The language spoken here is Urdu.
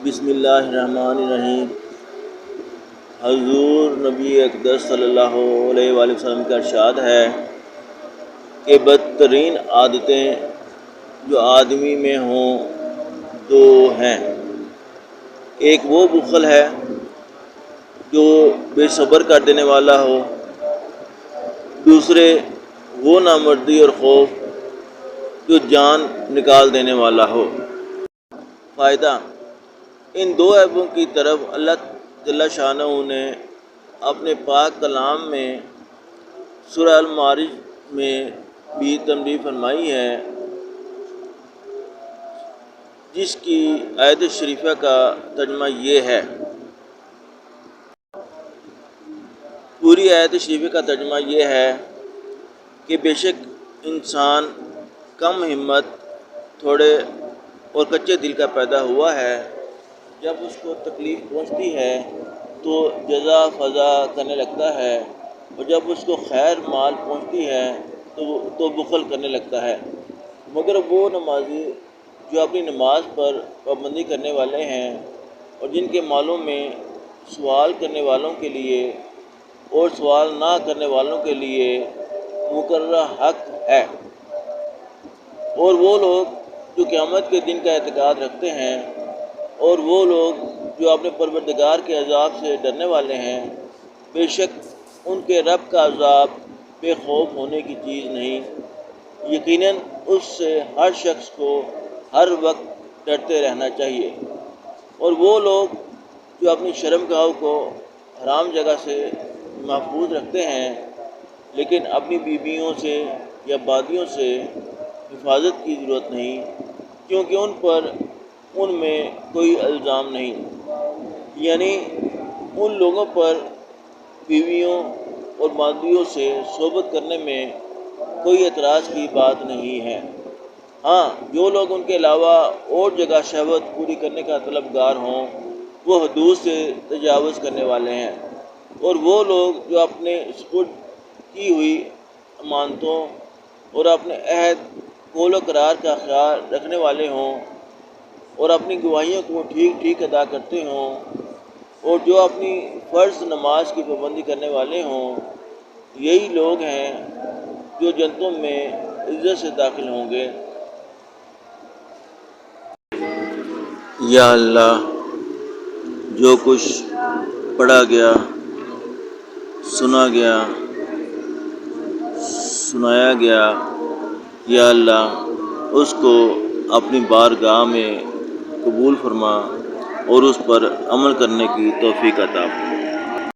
بسم اللہ الرحمن الرحیم۔ حضور نبی اقدس صلی اللہ علیہ وآلہ وسلم کا ارشاد ہے کہ بدترین عادتیں جو آدمی میں ہوں دو ہیں۔ ایک وہ بخل ہے جو بے صبر کر دینے والا ہو، دوسرے وہ نامردی اور خوف جو جان نکال دینے والا ہو۔ فائدہ: ان دو عیبوں کی طرف اللہ جل شانہ نے اپنے پاک کلام میں سورہ المعارج میں بھی تنبیہ فرمائی ہے، جس کی آیت شریفہ کا ترجمہ یہ ہے۔ پوری آیت شریفہ کا ترجمہ یہ ہے کہ بے شک انسان کم ہمت، تھوڑے اور کچے دل کا پیدا ہوا ہے۔ جب اس کو تکلیف پہنچتی ہے تو جزا فضا کرنے لگتا ہے، اور جب اس کو خیر مال پہنچتی ہے تو بخل کرنے لگتا ہے۔ مگر وہ نمازی جو اپنی نماز پر پابندی کرنے والے ہیں اور جن کے مالوں میں سوال کرنے والوں کے لیے اور سوال نہ کرنے والوں کے لیے مقررہ حق ہے، اور وہ لوگ جو قیامت کے دن کا اعتقاد رکھتے ہیں، اور وہ لوگ جو اپنے پروردگار کے عذاب سے ڈرنے والے ہیں، بے شک ان کے رب کا عذاب بے خوف ہونے کی چیز نہیں، یقیناً اس سے ہر شخص کو ہر وقت ڈرتے رہنا چاہیے۔ اور وہ لوگ جو اپنی شرمگاہوں کو حرام جگہ سے محفوظ رکھتے ہیں، لیکن اپنی بیویوں سے یا بادیوں سے حفاظت کی ضرورت نہیں، کیونکہ ان میں کوئی الزام نہیں، یعنی ان لوگوں پر بیویوں اور بادیوں سے صحبت کرنے میں کوئی اعتراض کی بات نہیں ہے۔ ہاں، جو لوگ ان کے علاوہ اور جگہ شہوت پوری کرنے کا طلبگار ہوں وہ حدود سے تجاوز کرنے والے ہیں، اور وہ لوگ جو اپنے سپرد کی ہوئی امانتوں اور اپنے عہد قول و قرار کا خیال رکھنے والے ہوں اور اپنی گواہیوں کو ٹھیک ٹھیک ادا کرتے ہوں، اور جو اپنی فرض نماز کی پابندی کرنے والے ہوں، یہی لوگ ہیں جو جنتوں میں عزت سے داخل ہوں گے۔ یا اللہ، جو کچھ پڑھا گیا، سنا گیا، سنایا گیا، یا اللہ اس کو اپنی بارگاہ میں قبول فرما اور اس پر عمل کرنے کی توفیق عطا فرما۔